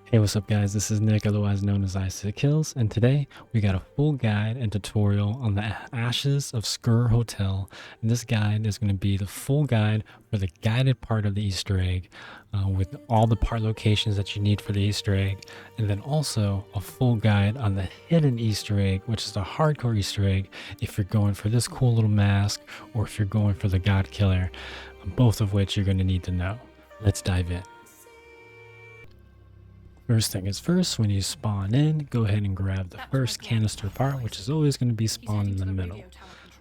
Hey, what's up guys? This is Nick, otherwise known as I6Kills, and today we got a full guide and tutorial on the ashes of Sker Hotel. And this guide is going to be the full guide for the guided part of the Easter egg, with all the part locations that you need for the Easter egg, and then also a full guide on the hidden Easter egg, which is the hardcore Easter egg if you're going for this cool little mask or if you're going for the God Killer, both of which you're going to need to know. Let's dive in. First thing is first, when you spawn in, go ahead and grab the first canister part, which is always going to be spawned in the middle.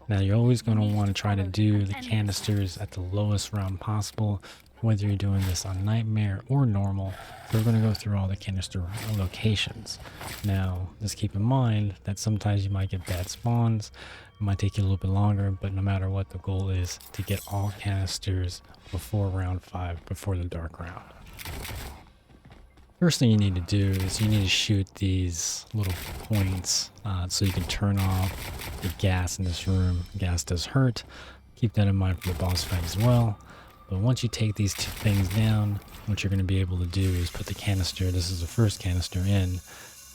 Now you're always going to want to try to do the canisters at the lowest round possible, whether you're doing this on Nightmare or normal. So we're going to go through all the canister locations. Now just keep in mind that sometimes you might get bad spawns. It might take you a little bit longer, but no matter what, the goal is to get all canisters before round 5, before the dark round. First thing you need to do is you need to shoot these little points so you can turn off the gas in this room. Gas does hurt. Keep that in mind for the boss fight as well. But once you take these two things down, what you're going to be able to do is put the canister, this is the first canister in,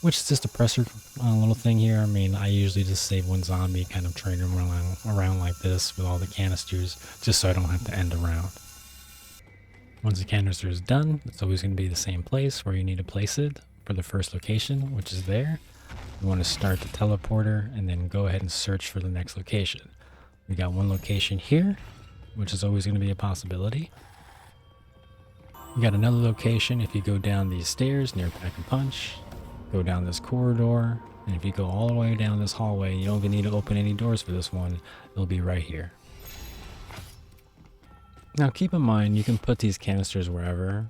which is just a presser little thing here. I mean, I usually just save one zombie, kind of train him around like this with all the canisters, just so I don't have to end a round. Once the canister is done, it's always going to be the same place where you need to place it for the first location, which is there. You want to start the teleporter and then go ahead and search for the next location. We got one location here, which is always going to be a possibility. You got another location if you go down these stairs near Pack and Punch, go down this corridor, and if you go all the way down this hallway, you don't even need to open any doors for this one. It'll be right here. Now keep in mind, you can put these canisters wherever.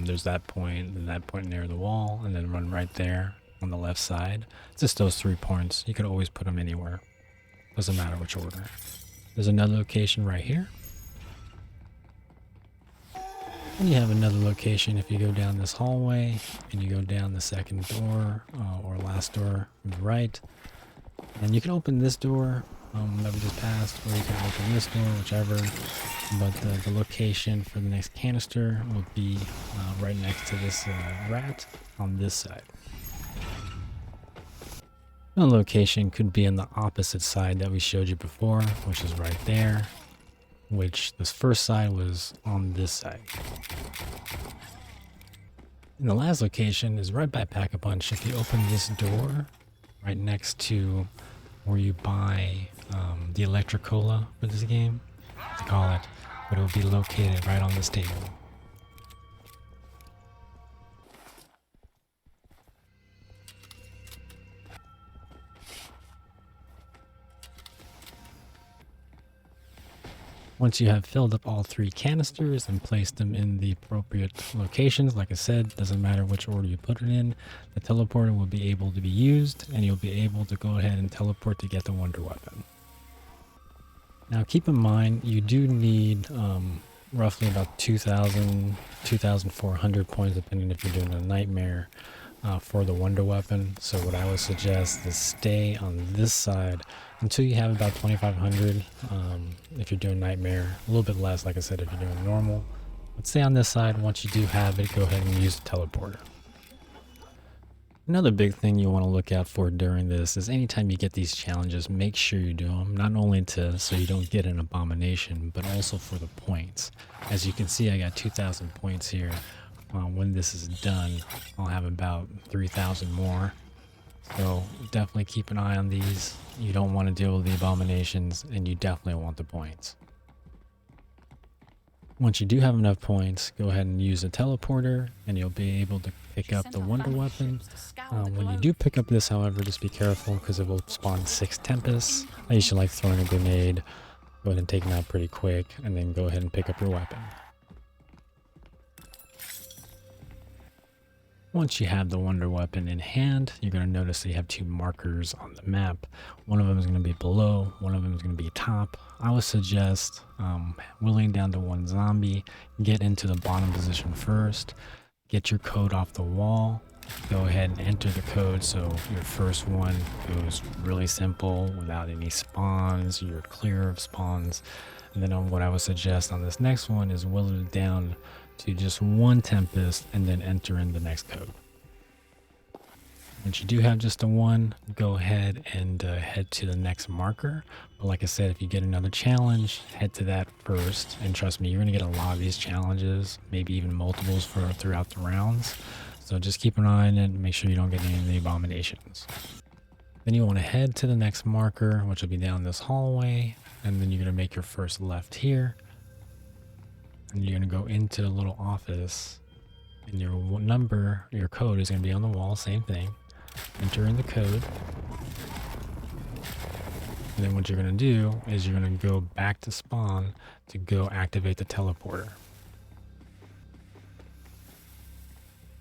There's that point and that point near the wall, and then run right there on the left side. It's just those 3 points. You could always put them anywhere. Doesn't matter which order. There's another location right here. And you have another location if you go down this hallway and you go down the second door or last door on the right. And you can open this door that we just passed, or you can open this door, whichever. But the location for the next canister will be right next to this rat on this side. The location could be on the opposite side that we showed you before, which is right there, which this first side was on this side. And the last location is right by Pack-a-Punch. If you open this door right next to where you buy the Electricola for this game, to call it, but it will be located right on this table. Once you have filled up all 3 canisters and placed them in the appropriate locations, like I said, doesn't matter which order you put it in, the teleporter will be able to be used and you'll be able to go ahead and teleport to get the wonder weapon. Now keep in mind, you do need roughly about 2,400 points, depending if you're doing a nightmare, for the wonder weapon. So what I would suggest is stay on this side until you have about 2,500 if you're doing nightmare. A little bit less, like I said, if you're doing normal. But stay on this side. Once you do have it, go ahead and use the teleporter. Another big thing you want to look out for during this is anytime you get these challenges, make sure you do them, not only so you don't get an abomination, but also for the points. As you can see, I got 2,000 points here. When this is done, I'll have about 3,000 more. So definitely keep an eye on these. You don't want to deal with the abominations, and you definitely want the points. Once you do have enough points, go ahead and use a teleporter and you'll be able to pick up the wonder weapon. When you do pick up this, however, just be careful because it will spawn 6 tempests. I usually like throwing a grenade. Go ahead and take them out pretty quick and then go ahead and pick up your weapon. Once you have the wonder weapon in hand, you're going to notice that you have 2 markers on the map. One of them is going to be below, one of them is going to be top. I would suggest wheeling down to 1 zombie, get into the bottom position first, get your code off the wall, go ahead and enter the code so your first one goes really simple without any spawns, you're clear of spawns. And then what I would suggest on this next one is whittle it down to just one Tempest and then enter in the next code. Once you do have just a 1, go ahead and head to the next marker. But like I said, if you get another challenge, head to that first. And trust me, you're going to get a lot of these challenges, maybe even multiples throughout the rounds. So just keep an eye on it and make sure you don't get any of the abominations. Then you want to head to the next marker, which will be down this hallway. And then you're going to make your first left here. And you're going to go into the little office. And your code is going to be on the wall, same thing. Enter in the code. And then what you're going to do is you're going to go back to spawn to go activate the teleporter.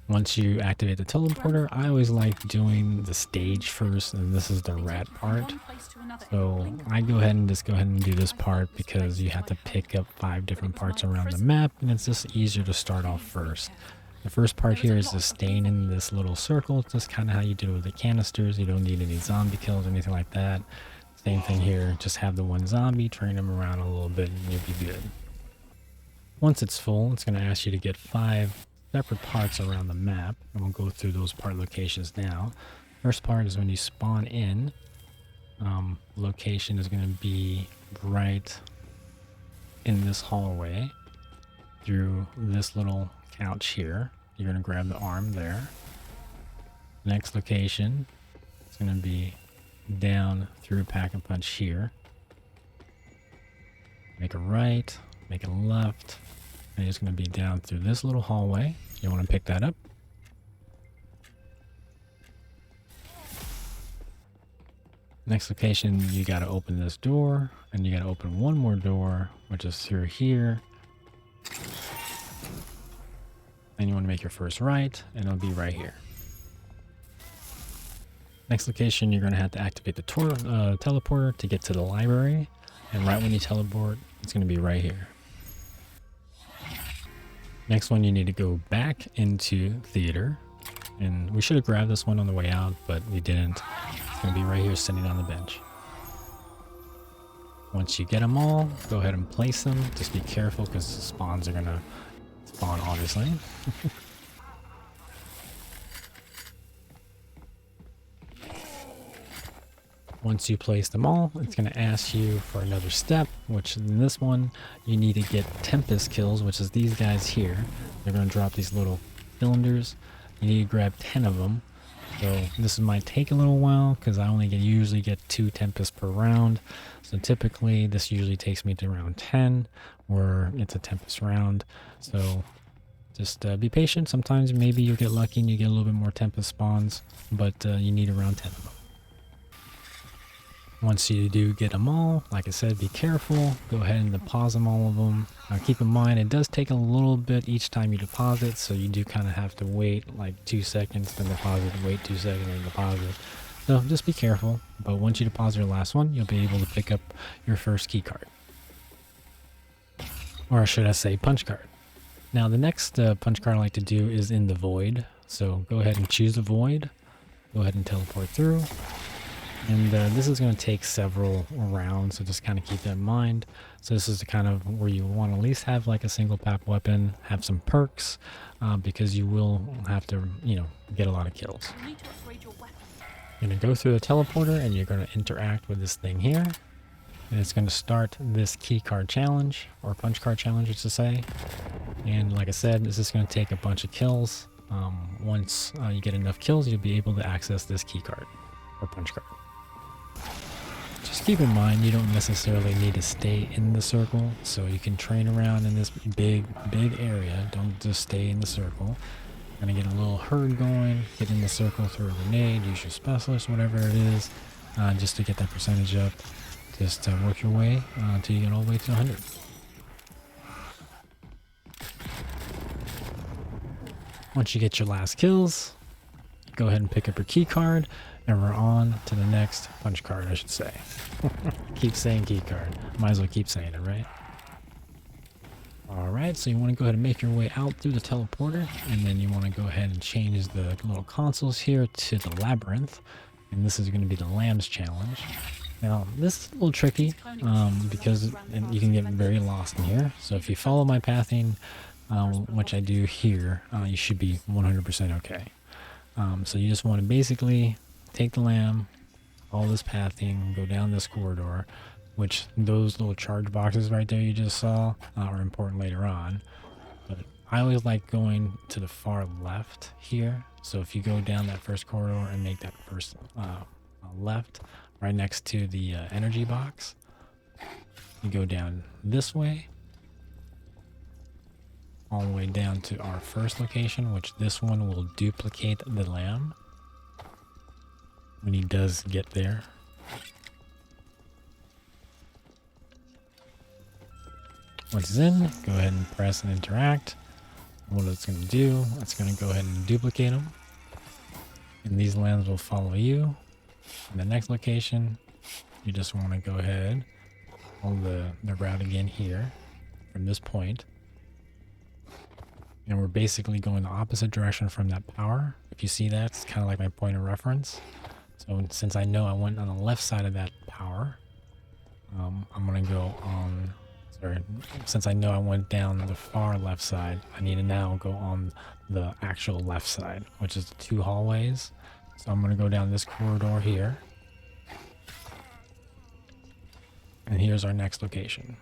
Once you activate the teleporter, I always like doing the stage first, and this is the rat part. So I go ahead and do this part because you have to pick up 5 different parts around the map, and it's just easier to start off first. The first part here is just staying in this little circle. It's just kind of how you do it with the canisters. You don't need any zombie kills or anything like that. Same thing here. Just have the 1 zombie, train them around a little bit, and you'll be good. Once it's full, it's going to ask you to get 5 separate parts around the map, and we'll go through those part locations now. First part is when you spawn in. Location is going to be right in this hallway through this little couch here. You're going to grab the arm there. Next location is going to be down through Pack and Punch here. Make a right, make a left, and it's going to be down through this little hallway. You want to pick that up. Next location, you got to open this door, and you got to open one more door, which is through here. And you want to make your first right, and it'll be right here. Next location, you're going to have to activate the teleporter to get to the library. And right when you teleport, it's going to be right here. Next one, you need to go back into theater. And we should have grabbed this one on the way out, but we didn't. It's going to be right here sitting on the bench. Once you get them all, go ahead and place them. Just be careful because the spawns are going to spawn, obviously. Once you place them all, it's going to ask you for another step, which in this one, you need to get Tempest kills, which is these guys here. They're going to drop these little cylinders. You need to grab 10 of them. So this might take a little while because I only usually get 2 Tempests per round. So typically this usually takes me to round 10 where it's a Tempest round. So just be patient. Sometimes maybe you'll get lucky and you get a little bit more Tempest spawns, but you need around 10 of them. Once you do get them all, like I said, be careful. Go ahead and deposit all of them. Keep in mind, it does take a little bit each time you deposit, so you do kind of have to wait like 2 seconds, then deposit, wait 2 seconds, then deposit. So just be careful. But once you deposit your last one, you'll be able to pick up your first key card. Or should I say punch card. Now the next punch card I like to do is in the void. So go ahead and choose the void. Go ahead and teleport through. And this is going to take several rounds, so just kind of keep that in mind. So this is the kind of where you want to at least have like a single pap weapon, have some perks, because you will have to, get a lot of kills. You're going to go through the teleporter and you're going to interact with this thing here. And it's going to start this key card challenge, or punch card challenge, to say. And like I said, this is going to take a bunch of kills. Once you get enough kills, you'll be able to access this key card, or punch card. Just keep in mind, you don't necessarily need to stay in the circle, so you can train around in this big area. Don't just stay in the circle. Gonna get a little herd going, get in the circle, throw a grenade, use your specialist, whatever it is, just to get that percentage up. Just work your way until you get all the way to 100. Once you get your last kills, go ahead and pick up your key card. And we're on to the next punch card, I should say. Keep saying key card. Might as well keep saying it, right? Alright, so you want to go ahead and make your way out through the teleporter. And then you want to go ahead and change the little consoles here to the labyrinth. And this is going to be the lambs challenge. Now, this is a little tricky because you can get very lost in here. So if you follow my pathing, which I do here, you should be 100% okay. So you just want to basically take the lamb, all this pathing, go down this corridor, which those little charge boxes right there you just saw are important later on. But I always like going to the far left here. So if you go down that first corridor and make that first left, right next to the energy box, you go down this way, all the way down to our first location, which this one will duplicate the lamb when he does get there. Once it's in, go ahead and press and interact. What it's going to do, it's going to go ahead and duplicate them. And these lambs will follow you. In the next location, you just want to go ahead, follow the route again here from this point. And we're basically going the opposite direction from that power. If you see that, it's kind of like my point of reference. So since I know I went on the left side of that power, I'm going to go on, since I know I went down the far left side, I need to now go on the actual left side, which is the 2 hallways. So I'm going to go down this corridor here. And here's our next location.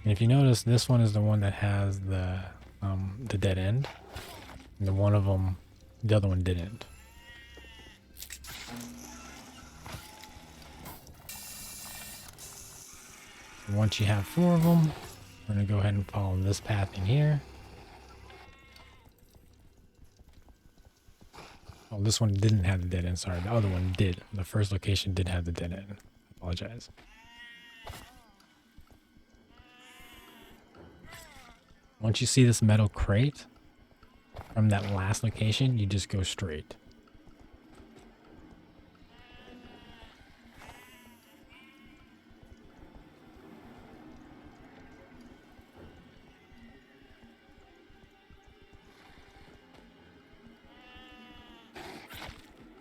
And if you notice, this one is the one that has the dead end. And the other one didn't. Once you have 4 of them, we're going to go ahead and follow this path in here. Oh, this one didn't have the dead end. Sorry, the other one did. The first location did have the dead end. I apologize. Once you see this metal crate from that last location, you just go straight.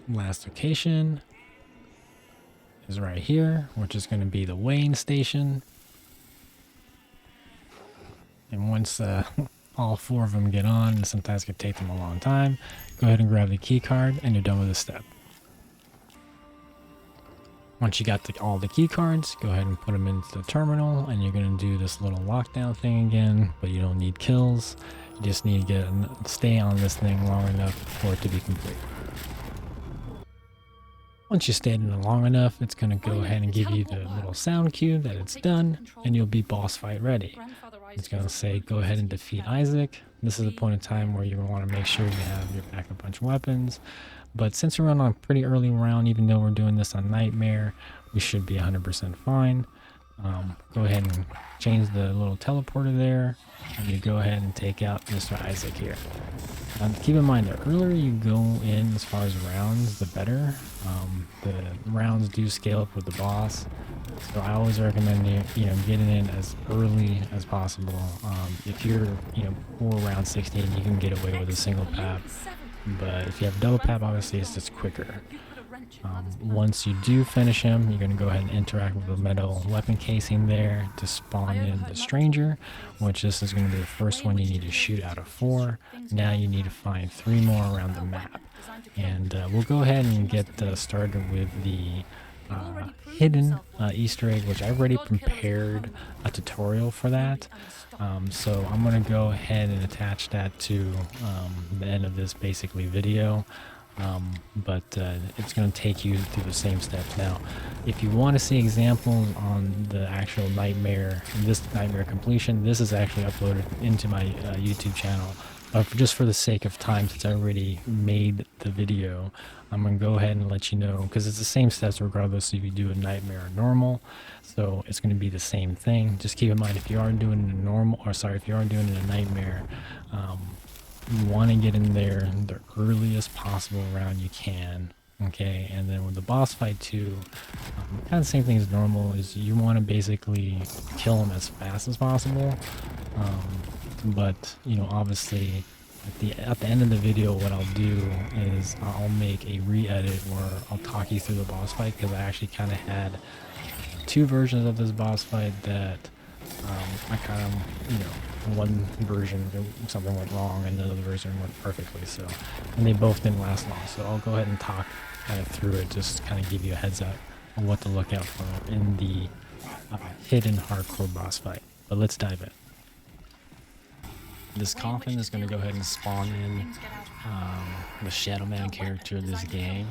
Last location is right here, which is going to be the weighing station. And once all 4 of them get on, and sometimes it can take them a long time, go ahead and grab the key card and you're done with this step. Once you got all the key cards, go ahead and put them into the terminal, and you're going to do this little lockdown thing again, but you don't need kills. You just need to stay on this thing long enough for it to be complete. Once you stayed in it long enough, it's going to go ahead and give you the little sound cue that it's done, and you'll be boss fight ready. It's going to say, go ahead and defeat Isaac. This is a point in time where you want to make sure you have your backup bunch of weapons. But since we're on a pretty early round, even though we're doing this on Nightmare, we should be 100% fine. Go ahead and change the little teleporter there, and you go ahead and take out Mr. Isaac here. Keep in mind, the earlier you go in as far as rounds, the better. The rounds do scale up with the boss, so I always recommend you getting in as early as possible. If you're for round 16, you can get away with a single pap, but if you have double pap, obviously it's just quicker. Once you do finish him, you're going to go ahead and interact with the metal weapon casing there to spawn in the stranger, which this is going to be the first one you need to shoot out of 4. Now you need to find 3 more around the map. And we'll go ahead and get started with the hidden Easter egg, which I've already prepared a tutorial for that. So I'm going to go ahead and attach that to the end of this basically video. But it's going to take you through the same steps. Now, if you want to see examples on the actual nightmare, this nightmare completion, this is actually uploaded into my YouTube channel. Just for the sake of time, since I already made the video, I'm going to go ahead and let you know, because it's the same steps regardless if you do a nightmare or normal. So it's going to be the same thing. Just keep in mind, if you are doing a normal, or sorry, if you are doing a nightmare, you want to get in there the earliest possible round you can, okay? And then with the boss fight too, kind of the same thing as normal, is you want to basically kill them as fast as possible. But obviously at the end of the video, what I'll do is I'll make a re-edit where I'll talk you through the boss fight, because I actually kind of had 2 versions of this boss fight that I kind of one version something went wrong and the other version went perfectly. So, and they both didn't last long. So I'll go ahead and talk kind of through it, just kind of give you a heads up on what to look out for in the hidden hardcore boss fight. But let's dive in. This coffin is going to go ahead and spawn in the Shadow Man character of this game,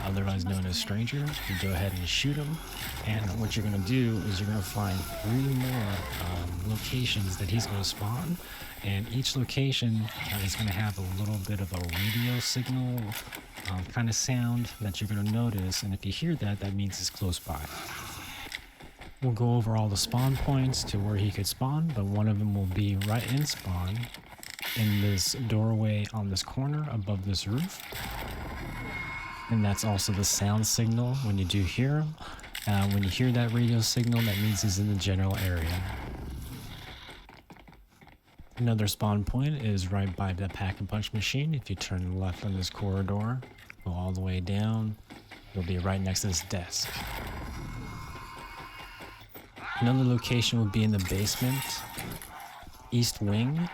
otherwise known as Stranger. You go ahead and shoot him, and what you're going to do is you're going to find 3 more locations that he's going to spawn, and each location is going to have a little bit of a radio signal kind of sound that you're going to notice, and if you hear that, that means it's close by. We'll go over all the spawn points to where he could spawn, but one of them will be right in spawn in this doorway on this corner above this roof. And that's also the sound signal when you do hear him. When you hear that radio signal, that means he's in the general area. Another spawn point is right by the pack and punch machine. If you turn left on this corridor, go all the way down, you'll be right next to this desk. Another location will be in the basement, east wing,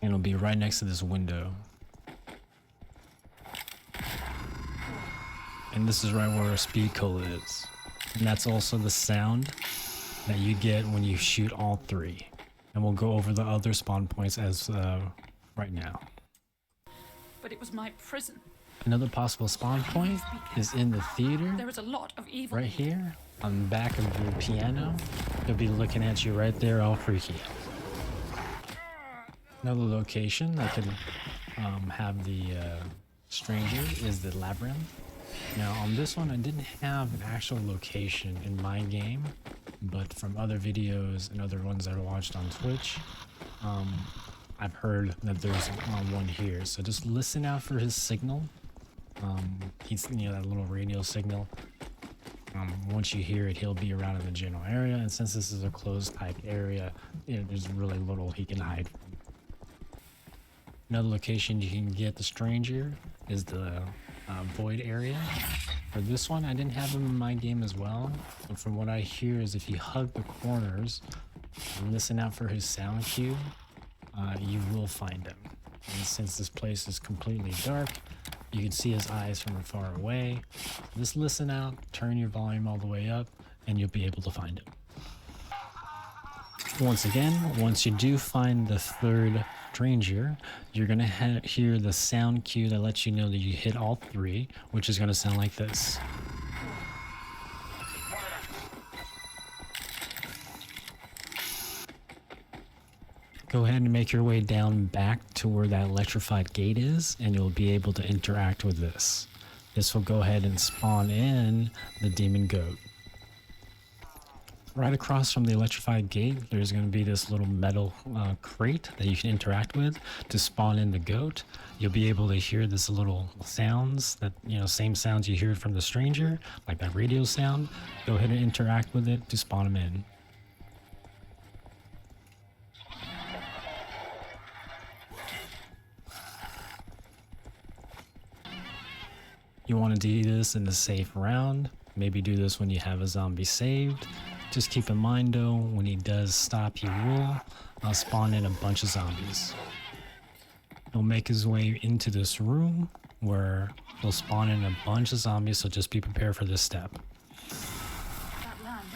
and it'll be right next to this window. And this is right where our speed cola is. And that's also the sound that you get when you shoot all 3. And we'll go over the other spawn points as right now. But it was my prison. Another possible spawn point is in the theater. There is a lot of evil right here on the back of the piano. They'll be looking at you right there, all freaky. Another location that could have the stranger is the labyrinth. Now on this one I didn't have an actual location in my game, but from other videos and other ones that I watched on Twitch, I've heard that there's one here. So just listen out for his signal. He's, that little radio signal. Once you hear it, he'll be around in the general area, and since this is a closed type area, there's really little he can hide from. Another location you can get the stranger is the void area. For this one, I didn't have him in my game as well, but from what I hear is if you hug the corners and listen out for his sound cue, you will find him. And since this place is completely dark, you can see his eyes from far away. Just listen out, turn your volume all the way up, and you'll be able to find him. Once again, once you do find the 3rd stranger, you're going to hear the sound cue that lets you know that you hit all 3, which is going to sound like this. Go ahead and make your way down back to where that electrified gate is, and you'll be able to interact with this. This will go ahead and spawn in the demon goat. Right across from the electrified gate, there's going to be this little metal crate that you can interact with to spawn in the goat. You'll be able to hear this little sounds that, same sounds you hear from the stranger, like that radio sound. Go ahead and interact with it to spawn him in. You want to do this in a safe round. Maybe do this when you have a zombie saved. Just keep in mind though, when he does stop, he will spawn in a bunch of zombies. He'll make his way into this room where he'll spawn in a bunch of zombies, so just be prepared for this step. That land,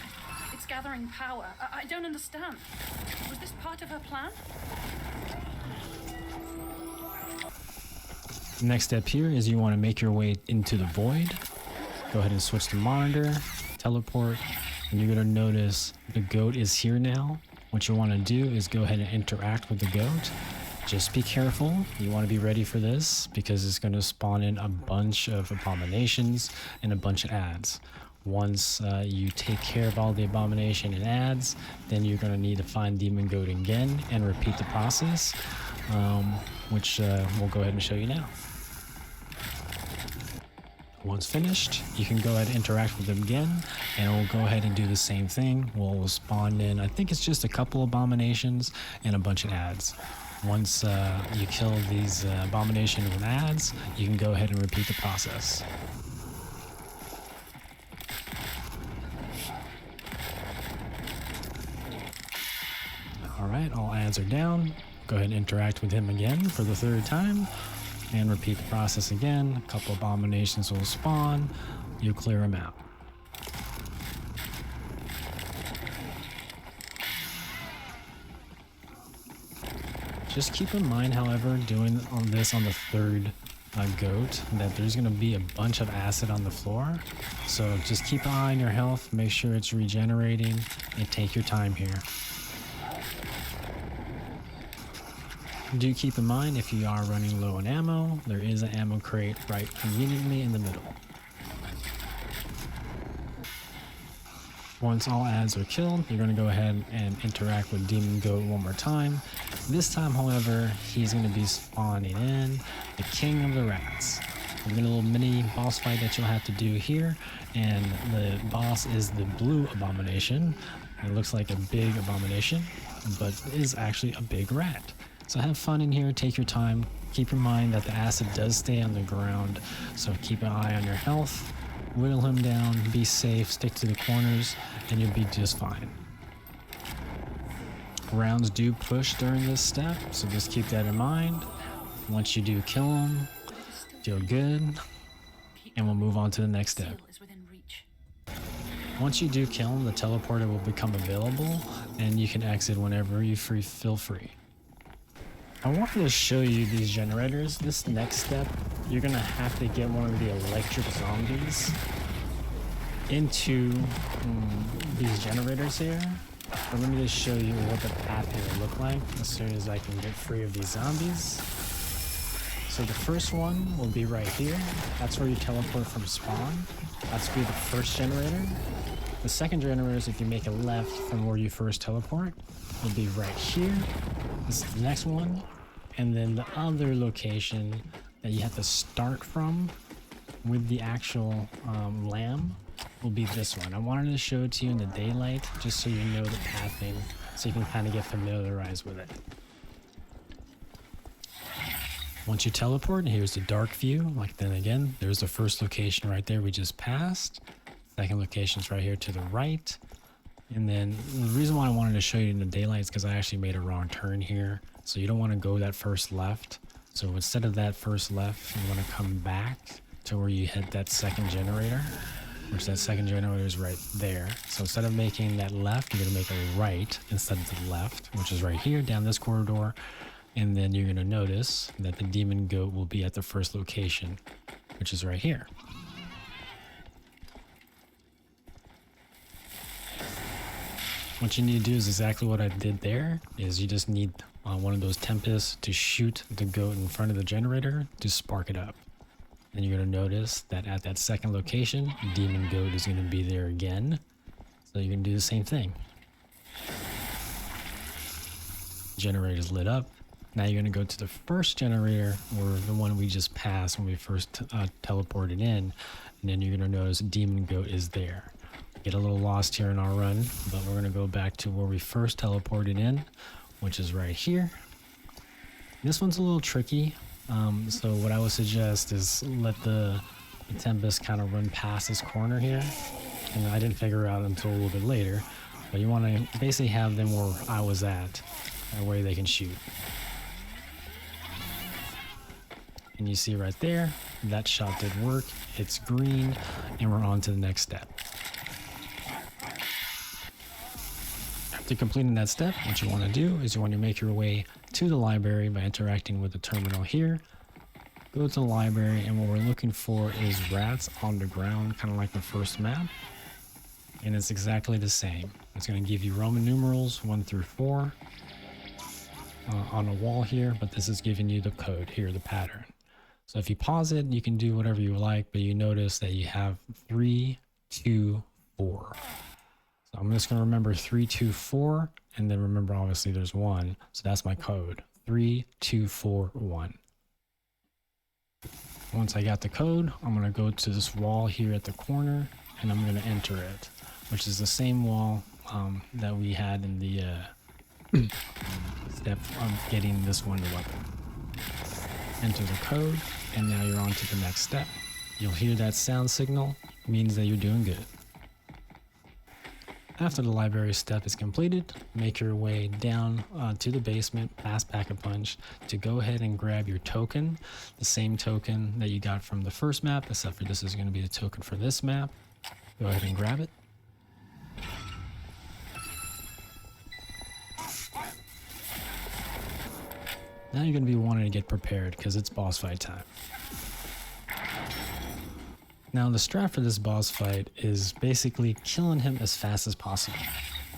it's gathering power. I don't understand. Was this part of her plan? Next step here is you want to make your way into the void. Go ahead and switch to monitor, teleport, and you're going to notice the goat is here now. What you want to do is go ahead and interact with the goat. Just be careful. You want to be ready for this because it's going to spawn in a bunch of abominations and a bunch of ads. Once you take care of all the abomination and ads, then you're going to need to find Demon Goat again and repeat the process, which we'll go ahead and show you now. Once finished, you can go ahead and interact with them again, and we'll go ahead and do the same thing. We'll spawn in, I think it's just a couple abominations and a bunch of ads. Once you kill these abominations and ads, you can go ahead and repeat the process. Alright, all ads are down. Go ahead and interact with him again for the third time. And repeat the process again. A couple abominations will spawn. You clear them out. Just keep in mind, however, doing this on the third goat, that there's going to be a bunch of acid on the floor. So just keep an eye on your health, make sure it's regenerating, and take your time here. Do keep in mind, if you are running low on ammo, there is an ammo crate right conveniently in the middle. Once all ads are killed, you're going to go ahead and interact with Demon Goat one more time. This time, however, he's going to be spawning in the King of the Rats. We're going to a little mini boss fight that you'll have to do here, and the boss is the blue abomination. It looks like a big abomination, but is actually a big rat. So have fun in here, take your time. Keep in mind that the acid does stay on the ground, so keep an eye on your health. Whittle him down, be safe, stick to the corners, and you'll be just fine. Rounds do push during this step, so just keep that in mind. Once you do kill him, feel good, and we'll move on to the next step. Once you do kill him, the teleporter will become available, and you can exit whenever you feel free. I wanted to show you these generators. This next step, you're gonna have to get one of the electric zombies into these generators here. But let me just show you what the path here will look like as soon as I can get free of these zombies. So the first one will be right here. That's where you teleport from spawn. That's be the first generator. The second generator is if you make a left from where you first teleport, will be right here. This is the next one. And then the other location that you have to start from with the actual lamb will be this one. I wanted to show it to you in the daylight just so you know the pathing, so you can kind of get familiarized with it. Once you teleport, here's the dark view. Like then again, there's the first location right there we just passed. Second location's right here to the right. And then the reason why I wanted to show you in the daylight is because I actually made a wrong turn here. So you don't want to go that first left. So instead of that first left, you want to come back to where you hit that second generator, which that second generator is right there. So instead of making that left, you're going to make a right instead of the left, which is right here down this corridor. And then you're going to notice that the demon goat will be at the first location, which is right here. What you need to do is exactly what I did there, is you just need one of those tempests to shoot the goat in front of the generator to spark it up. And you're going to notice that at that second location, demon goat is going to be there again. So you can do the same thing. Generator's lit up. Now you're going to go to the first generator, or the one we just passed when we first teleported in. And then you're going to notice demon goat is there. Get a little lost here in our run, but we're going to go back to where we first teleported in, which is right here. This one's a little tricky, so what I would suggest is let the Tempest kind of run past this corner here. And I didn't figure it out until a little bit later, but you want to basically have them where I was at, that way they can shoot. And you see right there, that shot did work, it's green, and we're on to the next step. After completing that step, what you want to do is you want to make your way to the library by interacting with the terminal here. Go to the library, and what we're looking for is rats on the ground, kind of like the first map. And it's exactly the same. It's going to give you Roman numerals 1 through 4 on a wall here, but this is giving you the code here, the pattern. So if you pause it, you can do whatever you like, but you notice that you have 3, 2, 4. So I'm just going to remember 3, 2, 4, and then remember obviously there's 1. So that's my code, 3, 2, 4, 1. Once I got the code, I'm going to go to this wall here at the corner, and I'm going to enter it, which is the same wall that we had in the step of getting this wonder weapon. Enter the code, and now you're on to the next step. You'll hear that sound signal, means that you're doing good. after the library step is completed, make your way down to the basement past Pack-a-Punch to go ahead and grab your token, the same token that you got from the first map, except for this is going to be the token for this map. Go ahead and grab it. Now you're going to be wanting to get prepared because it's boss fight time. Now the strat for this boss fight is basically killing him as fast as possible.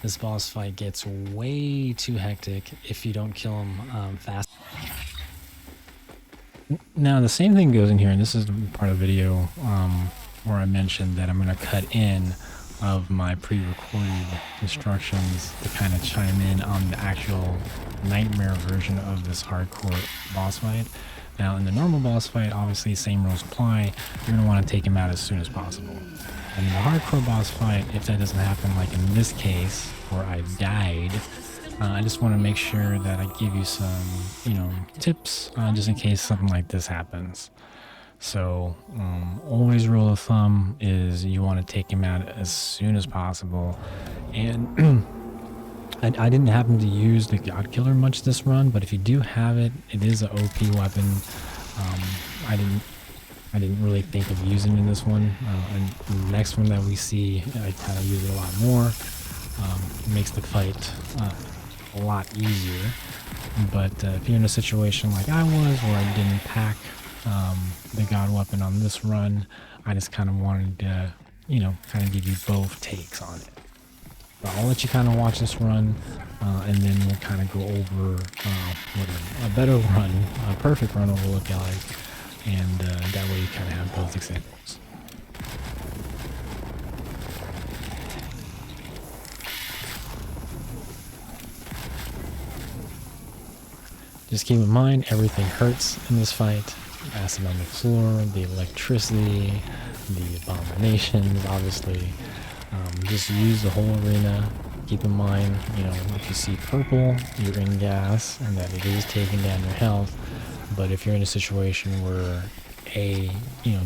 This boss fight gets way too hectic if you don't kill him fast. Now the same thing goes in here, and this is part of the video where I mentioned that I'm going to cut in of my pre-recorded instructions to kind of chime in on the actual nightmare version of this hardcore boss fight. Now in the normal boss fight, obviously same rules apply. You're going to want to take him out as soon as possible. And in the hardcore boss fight, if that doesn't happen like in this case where I died, I just want to make sure that I give you some, tips just in case something like this happens. So always rule of thumb is you want to take him out as soon as possible. And I didn't happen to use the God Killer much this run, but if you do have it, it is an OP weapon. I didn't really think of using it in this one. And the next one that we see, I kind of use it a lot more. It makes the fight a lot easier. But if you're in a situation like I was, where I didn't pack the God weapon on this run, I just kind of wanted to, kind of give you both takes on it. But I'll let you kind of watch this run, and then we'll kind of go over what a better run, a perfect run will look like, and that way you kind of have both examples. Just keep in mind, everything hurts in this fight. Acid on the floor, the electricity, the abominations, obviously. Just use the whole arena. Keep in mind, if you see purple, you're in gas, and that it is taking down your health. But if you're in a situation where A,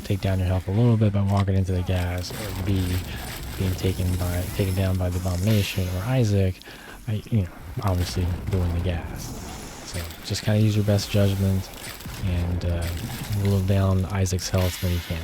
take down your health a little bit by walking into the gas, or B, being taken down by the abomination or Isaac, obviously doing the gas. So just kind of use your best judgment and whittle down Isaac's health when you can.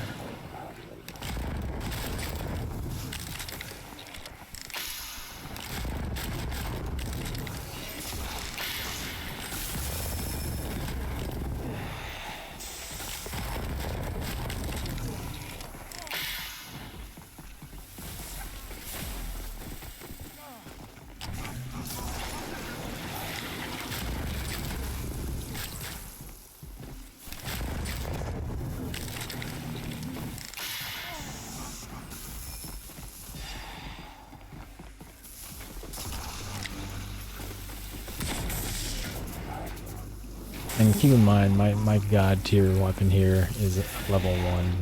And keep in mind, my God tier weapon here is level 1,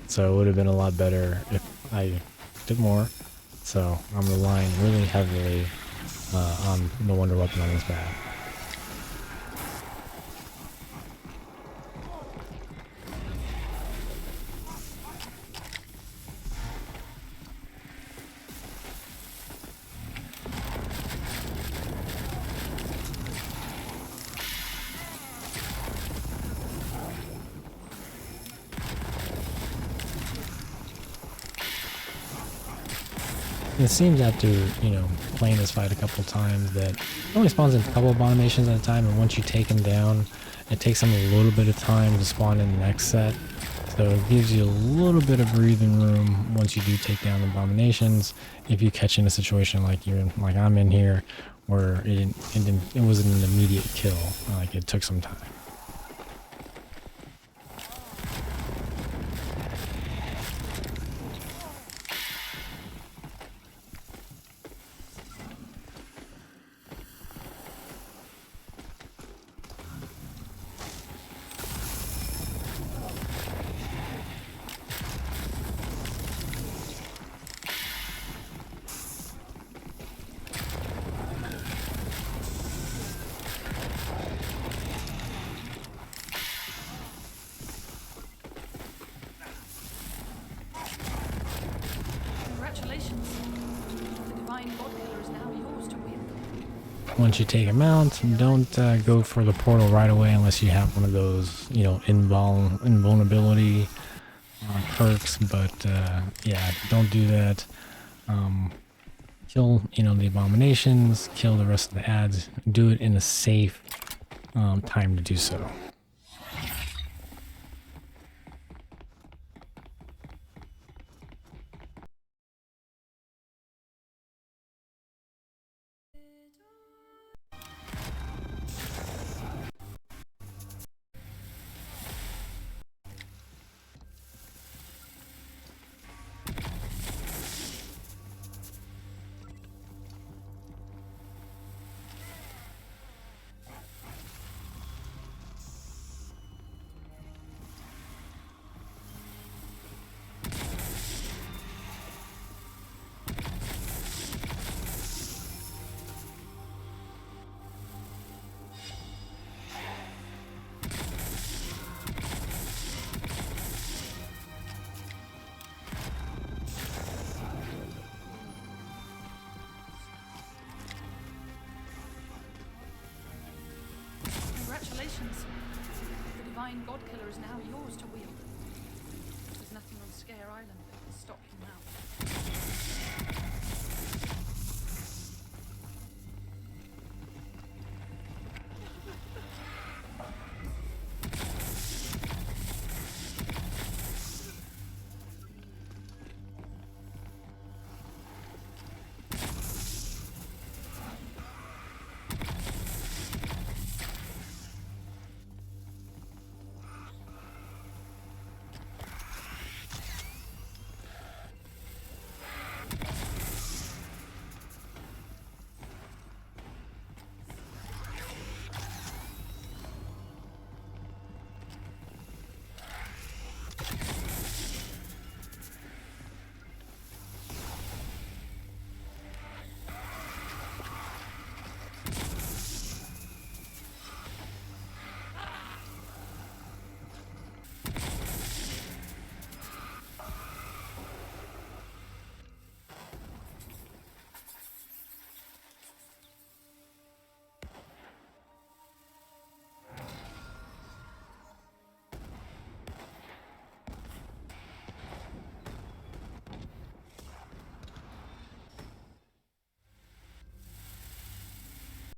so it would have been a lot better if I did more. So I'm relying really heavily on the Wonder Weapon on this map. It seems after, playing this fight a couple times that it only spawns in a couple of abominations at a time, and once you take them down, it takes them a little bit of time to spawn in the next set. So it gives you a little bit of breathing room once you do take down the abominations. If you catch in a situation like I'm in here, where it wasn't an immediate kill, like it took some time. once you take him out, don't go for the portal right away unless you have one of those, you know, invulnerability perks. But yeah, don't do that. Kill, you know, the abominations, kill the rest of the ads. Do it in a safe time to do so. Congratulations. The divine god killer is now yours to wield. There's nothing on Sker Island that can stop you now.